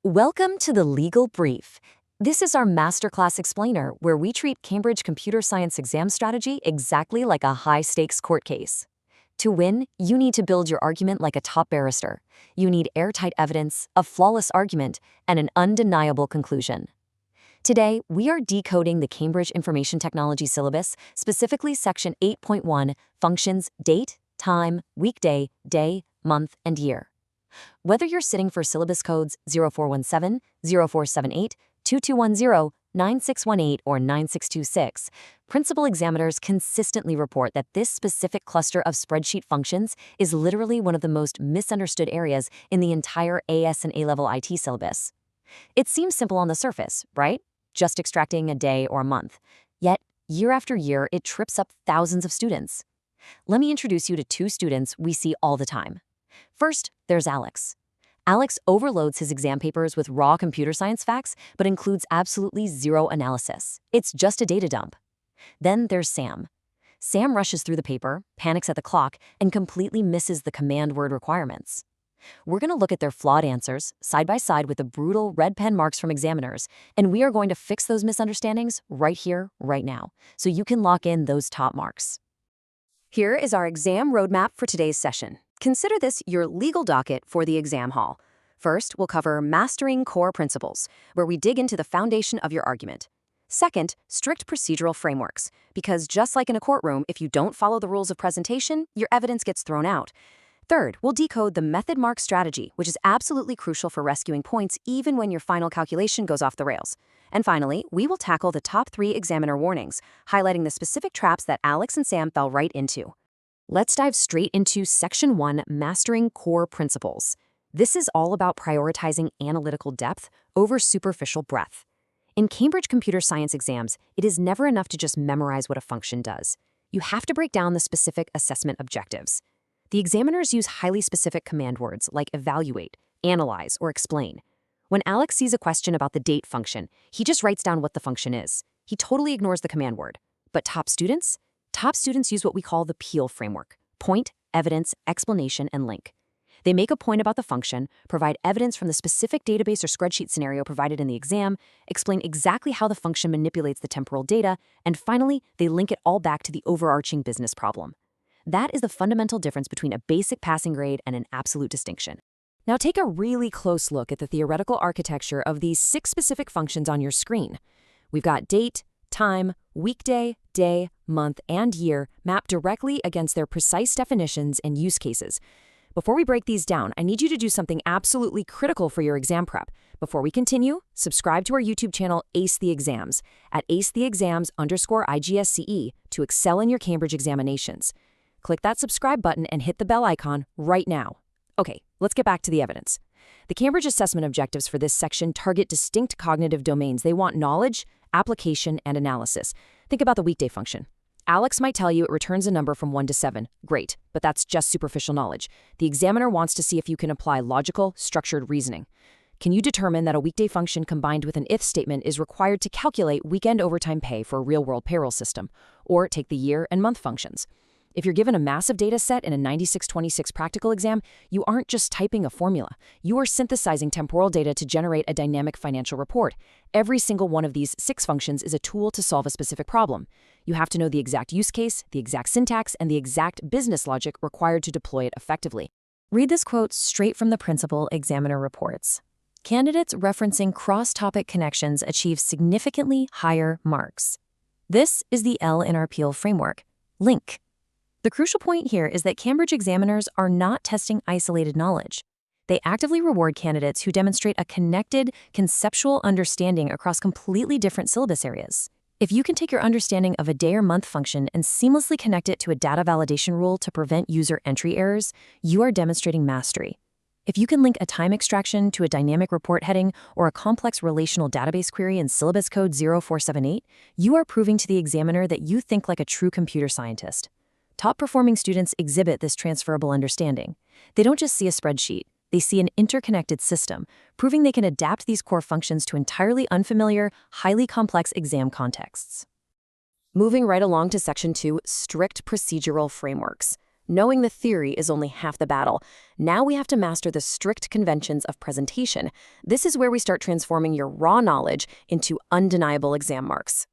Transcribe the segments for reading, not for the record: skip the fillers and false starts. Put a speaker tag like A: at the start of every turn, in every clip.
A: Welcome to the Legal Brief. This is our masterclass explainer where we treat Cambridge computer science exam strategy exactly like a high-stakes court case. To win, you need to build your argument like a top barrister. You need airtight evidence, a flawless argument, and an undeniable conclusion. Today, we are decoding the Cambridge Information Technology syllabus, specifically Section 8.1, Functions, Date, Time, Weekday, Day, Month, and Year. Whether you're sitting for syllabus codes 0417, 0478, 2210, 9618, or 9626, principal examiners consistently report that this specific cluster of spreadsheet functions is literally one of the most misunderstood areas in the entire AS and A-level IT syllabus. It seems simple on the surface, right? Just extracting a day or a month. Yet, year after year, it trips up thousands of students. Let me introduce you to two students we see all the time. First, there's Alex. Alex overloads his exam papers with raw computer science facts, but includes absolutely zero analysis. It's just a data dump. Then there's Sam. Sam rushes through the paper, panics at the clock, and completely misses the command word requirements. We're going to look at their flawed answers, side by side with the brutal red pen marks from examiners, and we are going to fix those misunderstandings right here, right now, so you can lock in those top marks. Here is our exam roadmap for today's session. Consider this your legal docket for the exam hall. First, we'll cover Mastering Core Principles, where we dig into the foundation of your argument. Second, strict procedural frameworks, because just like in a courtroom, if you don't follow the rules of presentation, your evidence gets thrown out. Third, we'll decode the method mark strategy, which is absolutely crucial for rescuing points even when your final calculation goes off the rails. And finally, we will tackle the top 3 examiner warnings, highlighting the specific traps that Alex and Sam fell right into. Let's dive straight into Section 1, Mastering Core Principles. This is all about prioritizing analytical depth over superficial breadth. In Cambridge computer science exams, it is never enough to just memorize what a function does. You have to break down the specific assessment objectives. The examiners use highly specific command words like evaluate, analyze, or explain. When Alex sees a question about the date function, he just writes down what the function is. He totally ignores the command word. But top students? Top students use what we call the PEAL framework: point, evidence, explanation, and link. They make a point about the function, provide evidence from the specific database or spreadsheet scenario provided in the exam, explain exactly how the function manipulates the temporal data, and finally, they link it all back to the overarching business problem. That is the fundamental difference between a basic passing grade and an absolute distinction. Now take a really close look at the theoretical architecture of these 6 specific functions on your screen. We've got date, time, weekday, day, month, and year mapped directly against their precise definitions and use cases. Before we break these down, I need you to do something absolutely critical for your exam prep. Before we continue, subscribe to our YouTube channel, Ace the Exams, at acetheexams_IGSCE to excel in your Cambridge examinations. Click that subscribe button and hit the bell icon right now. Okay, let's get back to the evidence. The Cambridge assessment objectives for this section target distinct cognitive domains. They want knowledge, application, and analysis. Think about the weekday function. Alex might tell you it returns a number from 1 to 7. Great, but that's just superficial knowledge. The examiner wants to see if you can apply logical, structured reasoning. Can you determine that a weekday function combined with an if statement is required to calculate weekend overtime pay for a real-world payroll system? Or take the year and month functions. If you're given a massive data set in a 96-26 practical exam, you aren't just typing a formula. You are synthesizing temporal data to generate a dynamic financial report. Every single one of these 6 functions is a tool to solve a specific problem. You have to know the exact use case, the exact syntax, and the exact business logic required to deploy it effectively. Read this quote straight from the principal examiner reports. Candidates referencing cross-topic connections achieve significantly higher marks. This is the L in our PEAL framework: link. The crucial point here is that Cambridge examiners are not testing isolated knowledge. They actively reward candidates who demonstrate a connected, conceptual understanding across completely different syllabus areas. If you can take your understanding of a day or month function and seamlessly connect it to a data validation rule to prevent user entry errors, you are demonstrating mastery. If you can link a time extraction to a dynamic report heading or a complex relational database query in syllabus code 0478, you are proving to the examiner that you think like a true computer scientist. Top-performing students exhibit this transferable understanding. They don't just see a spreadsheet, they see an interconnected system, proving they can adapt these core functions to entirely unfamiliar, highly complex exam contexts. Moving right along to Section 2, Strict Procedural Frameworks. Knowing the theory is only half the battle. Now we have to master the strict conventions of presentation. This is where we start transforming your raw knowledge into undeniable exam marks.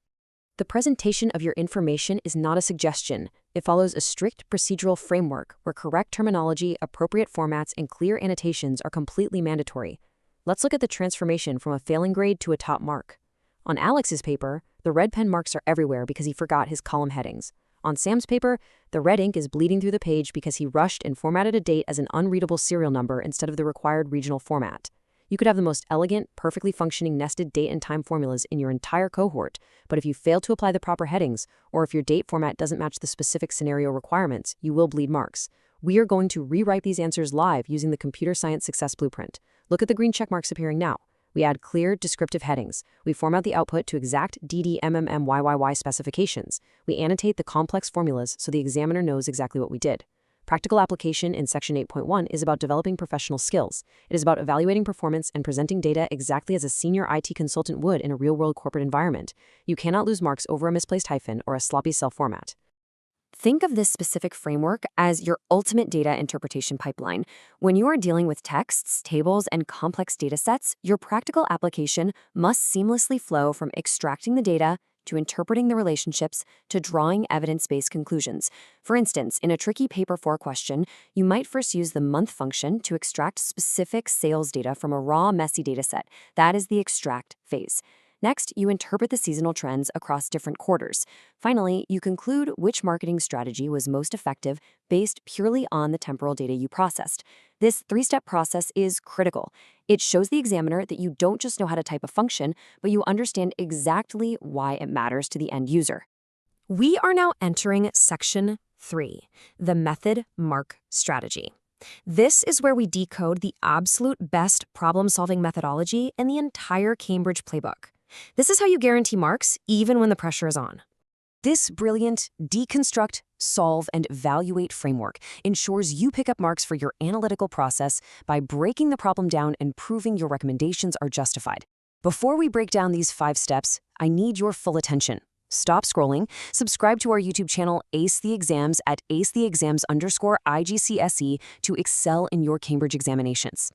A: The presentation of your information is not a suggestion. It follows a strict procedural framework where correct terminology, appropriate formats, and clear annotations are completely mandatory. Let's look at the transformation from a failing grade to a top mark. On Alex's paper, the red pen marks are everywhere because he forgot his column headings. On Sam's paper, the red ink is bleeding through the page because he rushed and formatted a date as an unreadable serial number instead of the required regional format. You could have the most elegant, perfectly functioning nested date and time formulas in your entire cohort, but if you fail to apply the proper headings, or if your date format doesn't match the specific scenario requirements, you will bleed marks. We are going to rewrite these answers live using the Computer Science Success Blueprint. Look at the green check marks appearing now. We add clear, descriptive headings. We format the output to exact DDMMMYYY specifications. We annotate the complex formulas so the examiner knows exactly what we did. Practical application in Section 8.1 is about developing professional skills. It is about evaluating performance and presenting data exactly as a senior IT consultant would in a real-world corporate environment. You cannot lose marks over a misplaced hyphen or a sloppy cell format. Think of this specific framework as your ultimate data interpretation pipeline. When you are dealing with texts, tables, and complex data sets, your practical application must seamlessly flow from extracting the data to interpreting the relationships to drawing evidence-based conclusions. For instance, in a tricky paper 4 question, you might first use the month function to extract specific sales data from a raw, messy dataset. That is the extract phase. Next, you interpret the seasonal trends across different quarters. Finally, you conclude which marketing strategy was most effective based purely on the temporal data you processed. This 3-step process is critical. It shows the examiner that you don't just know how to type a function, but you understand exactly why it matters to the end user. We are now entering Section 3, the method mark strategy. This is where we decode the absolute best problem-solving methodology in the entire Cambridge playbook. This is how you guarantee marks even when the pressure is on. This brilliant deconstruct, solve, and evaluate framework ensures you pick up marks for your analytical process by breaking the problem down and proving your recommendations are justified. Before we break down these 5 steps, I need your full attention. Stop scrolling, subscribe to our YouTube channel Ace the Exams at acetheexams_IGCSE to excel in your Cambridge examinations.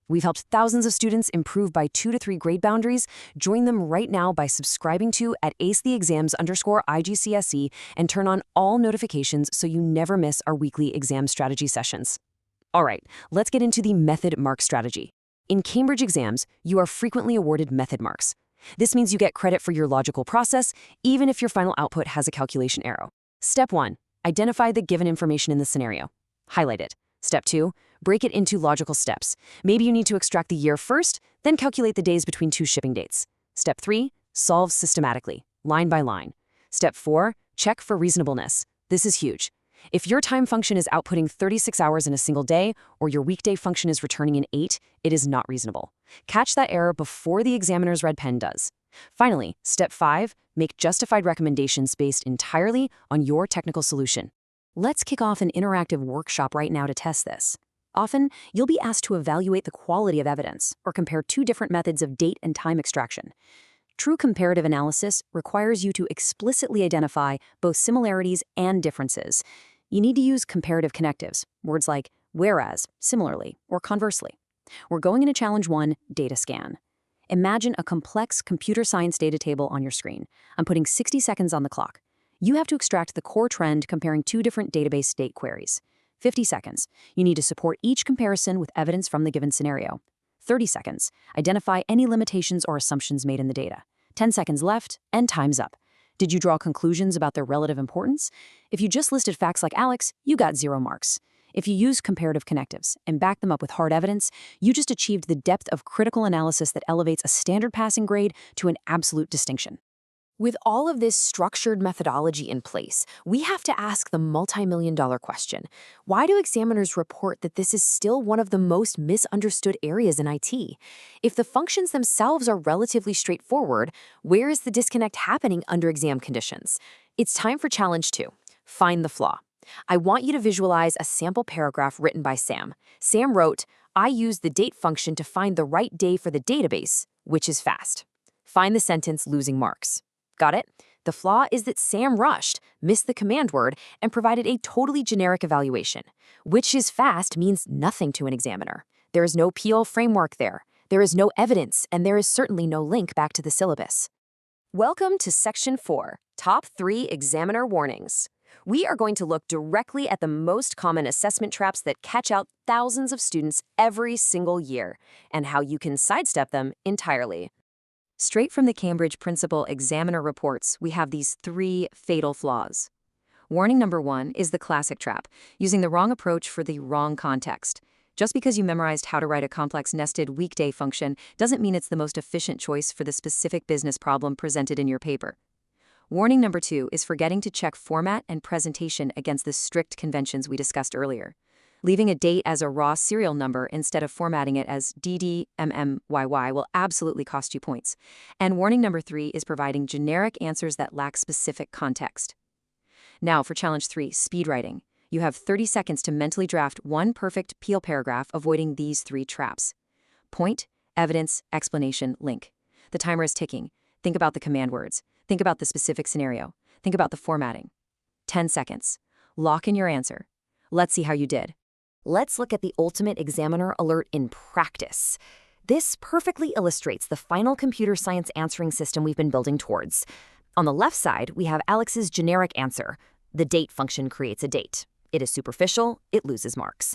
A: We've helped thousands of students improve by 2 to 3 grade boundaries. Join them right now by subscribing to at acetheexams_IGCSE and turn on all notifications so you never miss our weekly exam strategy sessions. All right, let's get into the method mark strategy. In Cambridge exams, you are frequently awarded method marks. This means you get credit for your logical process, even if your final output has a calculation error. Step 1, identify the given information in the scenario. Highlight it. Step 2, break it into logical steps. Maybe you need to extract the year first, then calculate the days between 2 shipping dates. Step 3, solve systematically, line by line. Step 4, check for reasonableness. This is huge. If your time function is outputting 36 hours in a single day, or your weekday function is returning in 8, it is not reasonable. Catch that error before the examiner's red pen does. Finally, step 5, make justified recommendations based entirely on your technical solution. Let's kick off an interactive workshop right now to test this. Often, you'll be asked to evaluate the quality of evidence or compare 2 different methods of date and time extraction. True comparative analysis requires you to explicitly identify both similarities and differences. You need to use comparative connectives, words like whereas, similarly, or conversely. We're going into Challenge 1, Data Scan. Imagine a complex computer science data table on your screen. I'm putting 60 seconds on the clock. You have to extract the core trend comparing 2 different database date queries. 50 seconds. You need to support each comparison with evidence from the given scenario. 30 seconds. Identify any limitations or assumptions made in the data. 10 seconds left, and time's up. Did you draw conclusions about their relative importance? If you just listed facts like Alex, you got 0 marks. If you use comparative connectives and back them up with hard evidence, you just achieved the depth of critical analysis that elevates a standard passing grade to an absolute distinction. With all of this structured methodology in place, we have to ask the multi-million-dollar question. Why do examiners report that this is still one of the most misunderstood areas in IT? If the functions themselves are relatively straightforward, where is the disconnect happening under exam conditions? It's time for Challenge 2. Find the flaw. I want you to visualize a sample paragraph written by Sam. Sam wrote, "I used the date function to find the right day for the database, which is fast." Find the sentence losing marks. Got it? The flaw is that Sam rushed, missed the command word, and provided a totally generic evaluation. Which is fast means nothing to an examiner. There is no PL framework there. There is no evidence, and there is certainly no link back to the syllabus. Welcome to Section 4, Top 3 Examiner Warnings. We are going to look directly at the most common assessment traps that catch out thousands of students every single year, and how you can sidestep them entirely. Straight from the Cambridge Principal Examiner reports, we have these 3 fatal flaws. Warning number 1 is the classic trap, using the wrong approach for the wrong context. Just because you memorized how to write a complex nested weekday function doesn't mean it's the most efficient choice for the specific business problem presented in your paper. Warning number 2 is forgetting to check format and presentation against the strict conventions we discussed earlier. Leaving a date as a raw serial number instead of formatting it as DDMMYY will absolutely cost you points. And warning number 3 is providing generic answers that lack specific context. Now for challenge 3, speed writing. You have 30 seconds to mentally draft one perfect PL paragraph avoiding these 3 traps. Point, evidence, explanation, link. The timer is ticking. Think about the command words. Think about the specific scenario. Think about the formatting. 10 seconds. Lock in your answer. Let's see how you did. Let's look at the ultimate examiner alert in practice. This perfectly illustrates the final computer science answering system we've been building towards. On the left side, we have Alex's generic answer. The date function creates a date. It is superficial, it loses marks.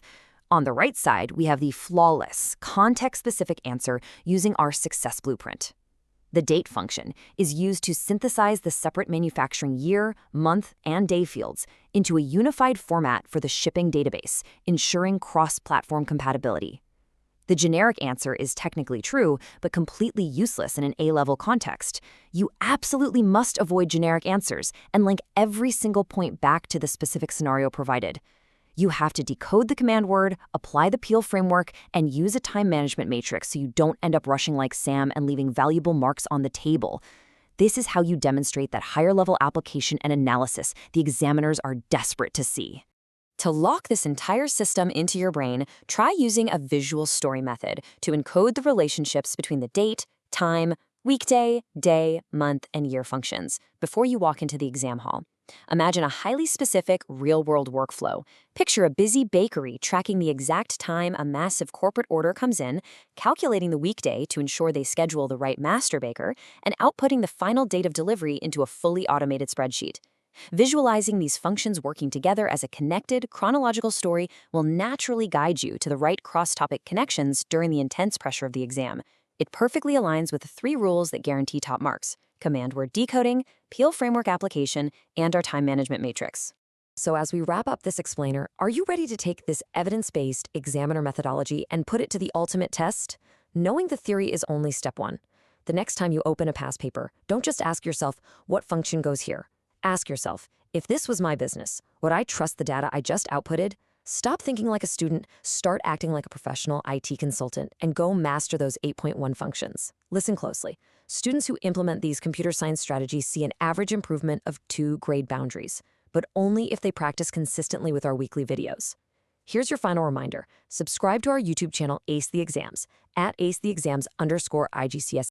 A: On the right side, we have the flawless, context-specific answer using our success blueprint. The date function is used to synthesize the separate manufacturing year, month, and day fields into a unified format for the shipping database, ensuring cross-platform compatibility. The generic answer is technically true, but completely useless in an A-level context. You absolutely must avoid generic answers and link every single point back to the specific scenario provided. You have to decode the command word, apply the PL framework, and use a time management matrix so you don't end up rushing like Sam and leaving valuable marks on the table. This is how you demonstrate that higher-level application and analysis the examiners are desperate to see. To lock this entire system into your brain, try using a visual story method to encode the relationships between the date, time, weekday, day, month, and year functions before you walk into the exam hall. Imagine a highly specific, real-world workflow. Picture a busy bakery tracking the exact time a massive corporate order comes in, calculating the weekday to ensure they schedule the right master baker, and outputting the final date of delivery into a fully automated spreadsheet. Visualizing these functions working together as a connected, chronological story will naturally guide you to the right cross-topic connections during the intense pressure of the exam. It perfectly aligns with the 3 rules that guarantee top marks: command word decoding, PL framework application, and our time management matrix. So as we wrap up this explainer, are you ready to take this evidence-based examiner methodology and put it to the ultimate test? Knowing the theory is only step 1. The next time you open a past paper, don't just ask yourself, what function goes here? Ask yourself, if this was my business, would I trust the data I just outputted? Stop thinking like a student, start acting like a professional IT consultant, and go master those 8.1 functions. Listen closely. Students who implement these computer science strategies see an average improvement of 2 grade boundaries, but only if they practice consistently with our weekly videos. Here's your final reminder. Subscribe to our YouTube channel, Ace the Exams, at AceTheExams_IGCS.